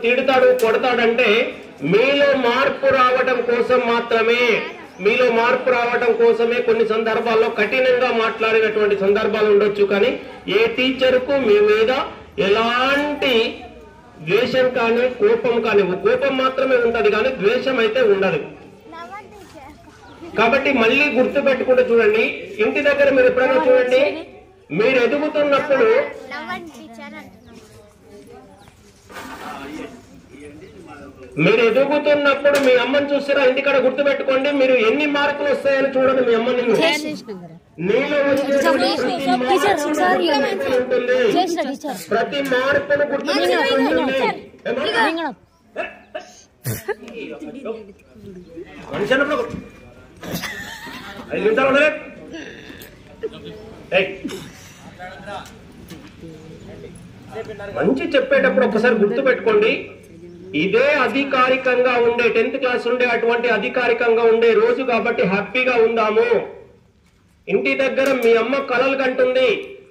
తిడతాడు కొడతాడంటే మీలో మార్పు రావడం కోసం మాత్రమే, మీలో మార్పు రావడం కోసమే కొన్ని సందర్భాల్లో కఠినంగా మాట్లాడినటువంటి సందర్భాలు ఉండొచ్చు. కానీ ఏ టీచర్కు మీ మీద ఎలాంటి ద్వేషం కానీ కోపం కానీ, కోపం మాత్రమే ఉంటది కానీ ద్వేషం అయితే ఉండదు. కాబట్టి మళ్ళీ గుర్తు పెట్టుకుంటూ చూడండి, ఇంటి దగ్గర మీరు ఎప్పుడైనా చూడండి, మీరు ఎదుగుతున్నప్పుడు మీ అమ్మని చూస్తారా, ఇంటికాడ గుర్తు పెట్టుకోండి, మీరు ఎన్ని మార్కులు వస్తాయని చూడండి మీ అమ్మ నీలో ఉంటుంది. ప్రతి మార్పును గుర్తు పెట్టుకుంటుంది. మనిషి అన్నప్పుడు 5 నిమిషాలు ఉండలే. మంచి చెప్పేటప్పుడు ఒకసారి గుర్తు పెట్టుకోండి, ఇదే అధికారికంగా ఉండే 10th క్లాస్ ఉండే అటువంటి అధికారికంగా ఉండే రోజు కాబట్టి హ్యాపీగా ఉందాము. ఇంటి దగ్గర మీ అమ్మ కలలు కంటుంది,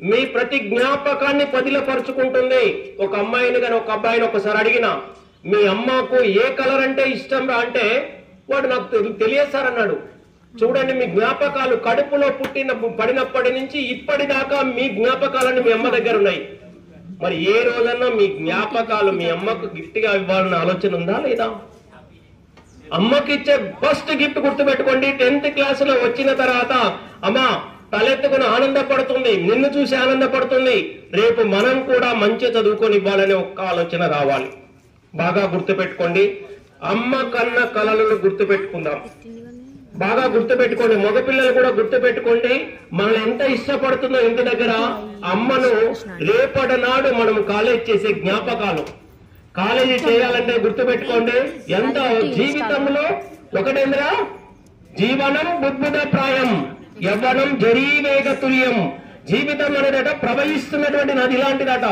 మీ ప్రతి జ్ఞాపకాన్ని పదిలపరుచుకుంటుంది. ఒక అమ్మాయిని కానీ ఒక అబ్బాయిని ఒకసారి అడిగిన, మీ అమ్మకు ఏ కలర్ అంటే ఇష్టం రా అంటే వాడు నాకు తెలియదు సార్ అన్నాడు. చూడండి, మీ జ్ఞాపకాలు కడుపులో పడినప్పటి నుంచి ఇప్పటిదాకా మీ జ్ఞాపకాలన్నీ మీ అమ్మ దగ్గర ఉన్నాయి. మరి ఏ రోజన్నా మీ జ్ఞాపకాలు మీ అమ్మకు గిఫ్ట్ గా ఇవ్వాలన్న ఆలోచన ఉందా లేదా? అమ్మకి ఇచ్చే ఫస్ట్ గిఫ్ట్ గుర్తుపెట్టుకోండి, 10th క్లాస్ లో వచ్చిన తర్వాత అమ్మ తలెత్తుకుని ఆనందపడుతుంది, నిన్ను చూసి ఆనందపడుతుంది. రేపు మనం కూడా మంచి చదువుకొని ఇవ్వాలనే ఒక్క ఆలోచన రావాలి. బాగా గుర్తుపెట్టుకోండి, అమ్మ కన్న కలలను గుర్తుపెట్టుకుందాం. బాగా గుర్తుపెట్టుకోండి, మగపిల్లలు కూడా గుర్తుపెట్టుకోండి, మనల్ని ఎంత ఇష్టపడుతుందో ఇంటి దగ్గర అమ్మను. రేపటి నాడు మనం కాలేజ్ చేసే జ్ఞాపకాలు, కాలేజీ చేయాలంటే గుర్తుపెట్టుకోండి, ఎంత జీవితంలో ఒకటేంద్రా, జీవనం బుద్భుత ప్రాయం, యవ్వనం జరీవేగ తుల్యం. జీవితం అనేదట ప్రవహిస్తున్నటువంటి నది లాంటిదట.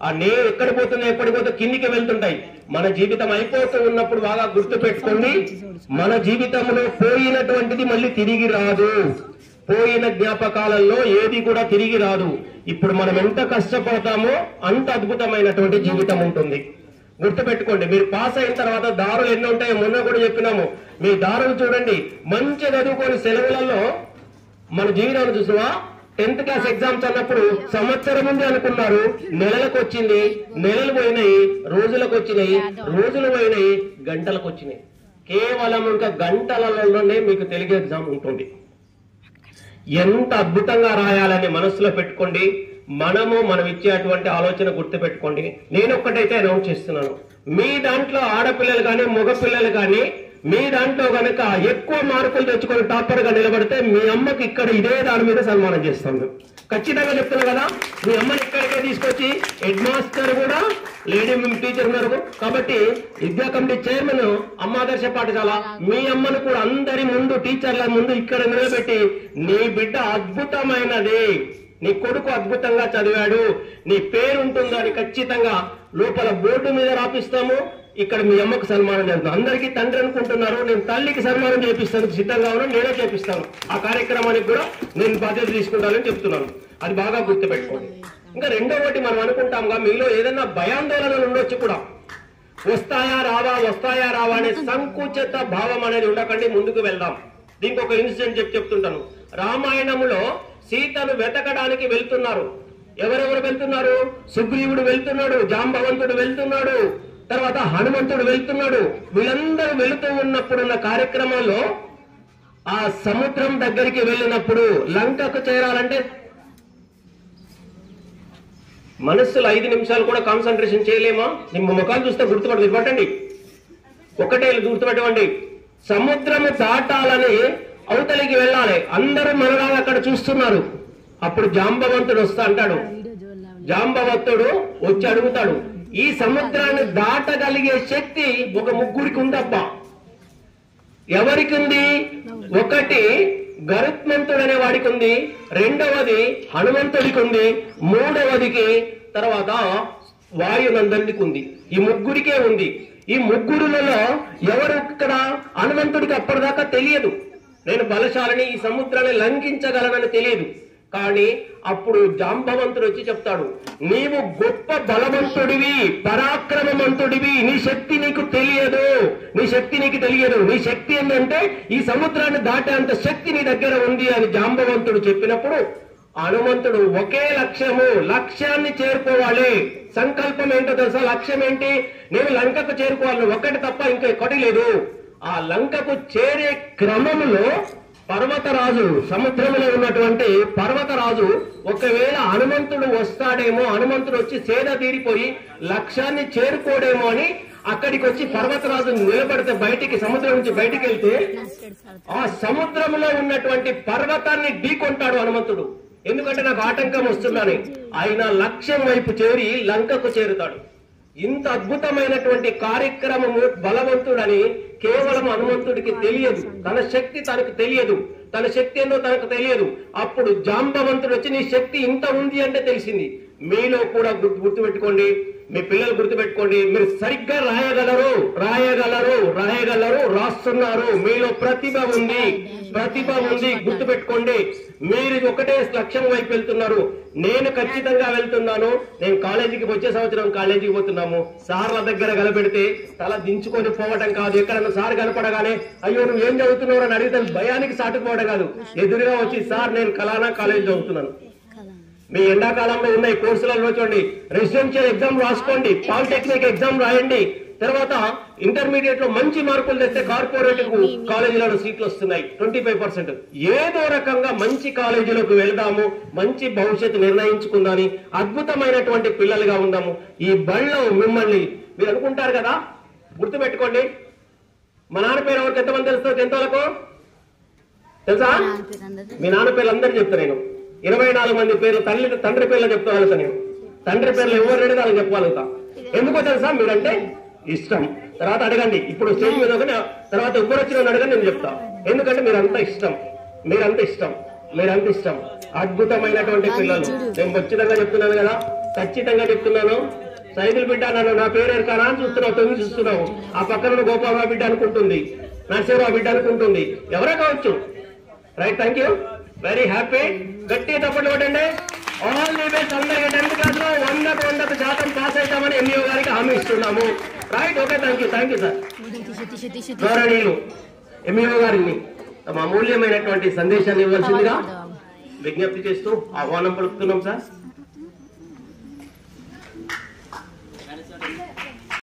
ఆ నీరు ఎక్కడ పోతుందో ఎప్పటికి పోతే కిందికి వెళ్తుంటాయి. మన జీవితం అయిపోతూ ఉన్నప్పుడు బాగా గుర్తు పెట్టుకోండి, మన జీవితంలో పోయినటువంటిది మళ్ళీ తిరిగి రాదు. పోయిన జ్ఞాపకాలలో ఏది కూడా తిరిగి రాదు. ఇప్పుడు మనం ఎంత కష్టపడతామో అంత అద్భుతమైనటువంటి జీవితం ఉంటుంది. గుర్తుపెట్టుకోండి, మీరు పాస్ అయిన తర్వాత దారులు ఎన్ని ఉంటాయో మొన్న కూడా చెప్పినాము. మీ దారులు చూడండి, మంచి చదువుకొని సెలవులలో మన జీవితాన్ని చూసావా. 10th క్లాస్ ఎగ్జామ్స్ అన్నప్పుడు సంవత్సరం ఉంది అనుకున్నారు, నెలలకు వచ్చింది, నెలలు పోయినాయి, రోజులకు వచ్చినాయి, రోజులు పోయినాయి, గంటలకు వచ్చినాయి. కేవలం ఇంకా గంటలలోనే మీకు తెలుగు ఎగ్జామ్ ఉంటుంది. ఎంత అద్భుతంగా రాయాలని మనసులో పెట్టుకోండి. మనం ఇచ్చేటువంటి ఆలోచన గుర్తు పెట్టుకోండి. నేను ఒక్కటైతే అనౌన్స్ చేస్తున్నాను, మీ దాంట్లో ఆడపిల్లలు కానీ మగపిల్లలు కానీ మీ దాంట్లో గనక ఎక్కువ మార్కులు తెచ్చుకొని టాపర్ గా నిలబడితే మీ అమ్మకి ఇక్కడ ఇదే దాని మీద సన్మానం చేస్తాం. ఖచ్చితంగా చెప్తున్నా కదా, మీ అమ్మని ఇక్కడికే తీసుకొచ్చి హెడ్ మాస్టర్ కూడా లేడీ టీచర్ ఉన్నారు కాబట్టి విద్యా కమిటీ చైర్మన్ అమ్మాదర్శ పాఠశాల, మీ అమ్మను కూడా అందరి ముందు టీచర్ల ముందు ఇక్కడ నిలబెట్టి, నీ బిడ్డ అద్భుతమైనది, నీ కొడుకు అద్భుతంగా చదివాడు, నీ పేరు ఉంటుందో అని ఖచ్చితంగా లోపల బోర్డు మీద రాపిస్తాము. ఇక్కడ మీ అమ్మకు సన్మానం చేస్తాను. అందరికీ తండ్రి అనుకుంటున్నారు, నేను తల్లికి సన్మానం చేపిస్తాను, సిద్ధంగా ఉన్నాను, నేనే చేపిస్తాను. ఆ కార్యక్రమానికి కూడా నేను బాధ్యత తీసుకుంటానని చెప్తున్నాను. అది బాగా గుర్తుపెట్టుకోండి. ఇంకా రెండోటి మనం అనుకుంటాంగా, మీలో ఏదైనా భయాందోళనలు ఉండొచ్చు కూడా. వస్తాయా రావా అనే సంకుచిత భావం అనేది ఉండకండి, ముందుకు వెళ్దాం. దీనికి ఒక ఇన్సిడెంట్ చెప్తుంటాను. రామాయణంలో సీతను వెతకడానికి వెళ్తున్నారు. ఎవరెవరు వెళ్తున్నారు? సుగ్రీవుడు వెళ్తున్నాడు, జాంబవంతుడు వెళ్తున్నాడు, తర్వాత హనుమంతుడు వెళ్తున్నాడు. వీళ్ళందరూ వెళుతూ ఉన్నప్పుడున్న కార్యక్రమంలో ఆ సముద్రం దగ్గరికి వెళ్ళినప్పుడు లంకకు చేరాలంటే మనస్సులో 5 నిమిషాలు కూడా కాన్సన్ట్రేషన్ చేయలేమా? ನಿಮ್ಮ ముఖాలు చూస్తే గుర్తుపట్టండి, ఒకటే గుర్తుపెట్టండి. సముద్రము దాటాలని అవతలికి వెళ్ళాలి, అందరూ మనరాలు అక్కడ చూస్తున్నారు. అప్పుడు జాంబవంతుడు వస్తా అంటాడు. జాంబవంతుడు వచ్చి అడుగుతాడు, ఈ సముద్రాన్ని దాటగలిగే శక్తి ఒక ముగ్గురికి ఉందబ్బా. ఎవరికి ఉంది? ఒకటి గరుత్మంతుడు అనే వాడికి ఉంది, రెండవది హనుమంతుడికి ఉంది, మూడవదికి తర్వాత వాయునందనికి ఉంది. ఈ ముగ్గురికే ఉంది. ఈ ముగ్గురులలో ఎవరు ఇక్కడ? హనుమంతుడికి అప్పటిదాకా తెలియదు, నేను బలశాలని ఈ సముద్రాన్ని లంఘించగలనని తెలియదు. కానీ అప్పుడు జాంబవంతుడు వచ్చి చెప్తాడు, నీవు గొప్ప బలవంతుడివి, పరాక్రమవంతుడివి, నీ శక్తి నీకు తెలియదు, నీ శక్తి నీకు తెలియదు, నీ శక్తి ఏంటంటే ఈ సముద్రాన్ని దాటేంత శక్తి నీ దగ్గర ఉంది అని జాంబవంతుడు చెప్పినప్పుడు హనుమంతుడు ఒకే లక్ష్యము, లక్ష్యాన్ని చేరుకోవాలి. సంకల్పం ఏంటో తెలుసా? లక్ష్యం ఏంటి? నేను లంకకు చేరుకోవాలి, ఒక్కటి తప్ప ఇంకా ఒకటి లేదు. ఆ లంకకు చేరే క్రమంలో పర్వతరాజు, సముద్రంలో ఉన్నటువంటి పర్వతరాజు ఒకవేళ హనుమంతుడు వస్తాడేమో, హనుమంతుడు వచ్చి సేద తీరిపోయి లక్ష్యాన్ని చేరుకోడేమో అని అక్కడికి వచ్చి పర్వతరాజు నిలబడితే బయటికి, సముద్రం నుంచి బయటికి వెళ్తే ఆ సముద్రంలో ఉన్నటువంటి పర్వతాన్ని ఢీకొంటాడు హనుమంతుడు. ఎందుకంటే నాకు ఆటంకం వస్తుందని. ఆయన లక్ష్యం వైపు చేరి లంకకు చేరుతాడు. ఇంత అద్భుతమైనటువంటి కార్యక్రమము బలవంతుడని కేవలం హనుమంతుడికి తెలియదు. తన శక్తి తనకు తెలియదు, తన శక్తి ఏందో తనకు తెలియదు. అప్పుడు జాంబవంతుడు వచ్చి నీ శక్తి ఇంత ఉంది అంటే తెలిసింది. మీలో కూడా గుర్తుపెట్టుకోండి, మీ పిల్లలు గుర్తుపెట్టుకోండి, మీరు సరిగ్గా రాయగలరు, రాయగలరు, రాయగలరు, రాస్తున్నారు. మీలో ప్రతిభ ఉంది, ప్రతిభ ఉంది, గుర్తుపెట్టుకోండి. మీరు ఒకటే లక్ష్యం వైపు వెళ్తున్నారు. నేను ఖచ్చితంగా వెళ్తున్నాను. నేను కాలేజీకి వచ్చే సంవత్సరం కాలేజీకి పోతున్నాము. సార్ల దగ్గర కలపెడితే తల దించుకొని పోవటం కాదు. ఎక్కడన్నా సార్ కనపడగానే అయ్యో నువ్వు ఏం చదువుతున్నావు అని అడిగితే భయానికి సాటుకుపోవడం కాదు. ఎదురుగా వచ్చి సార్ నేను కలానా కాలేజ్ చదువుతున్నాను. మీ ఎండాకాలంలో ఉన్న ఈ కోర్సులలో చూడండి, రెసిడెన్షియల్ ఎగ్జామ్ రాసుకోండి, పాలిటెక్నిక్ ఎగ్జామ్ రాయండి, తర్వాత ఇంటర్మీడియట్ లో మంచి మార్కులు తెస్తే కార్పొరేట్ కాలేజీలలో సీట్లు వస్తున్నాయి 25%. ఏదో రకంగా మంచి కాలేజీలోకి వెళ్దాము, మంచి భవిష్యత్తు నిర్ణయించుకుందాని అద్భుతమైనటువంటి పిల్లలుగా ఉందాము. ఈ బళ్ళో మిమ్మల్ని మీరు అనుకుంటారు కదా, గుర్తుపెట్టుకోండి. మా నాన్న పేరు ఎవరికి ఎంతమంది తెలుస్తుంది? 10th వరకు తెలుసా? మీ నాన్న పేర్లు అందరూ చెప్తా నేను. 24 మంది పేర్లు తండ్రి పేర్లు చెప్తాను నేను. తండ్రి పేర్లు ఎవరు రెడీ వాళ్ళకి చెప్పగలుగుతా. ఎందుకో తెలుసా? మీరంటే ఇష్టం. తర్వాత అడగండి, ఇప్పుడు స్టేజ్ మీద తర్వాత ఎవరు వచ్చిన అడగండి, నేను చెప్తా. ఎందుకంటే మీరంతా ఇష్టం, మీరంతా ఇష్టం, మీరంతా ఇష్టం. అద్భుతమైనటువంటి పిల్లలు. నేను ఖచ్చితంగా చెప్తున్నాను కదా, ఖచ్చితంగా చెప్తున్నాను. సైదుల్ బిడ్డ నన్ను నా పేరు ఎరకానా అని చూస్తున్నావు, తొంగి చూస్తున్నావు. ఆ పక్కన గోపాలరావు బిడ్డ అనుకుంటుంది, నరసింహరావు బిడ్డ అనుకుంటుంది, ఎవరో కావచ్చు. Right, thank you, very happy. గట్టిగా తప్పట్లు కొట్టండి. All the best. అందరికీ 10th క్లాస్ లో 100% పాస్ అవుతామని ఎంఈఓ గారికి హామీ ఇస్తున్నాము. Right, okay, thank you sir. గౌరవనీయులు ఎంఈఓ గారిని తమ అమూల్యమైనటువంటి సందేశాన్ని ఇవ్వాల్సిందిగా విజ్ఞప్తి చేస్తూ ఆహ్వానం పలుకుతున్నాం సార్.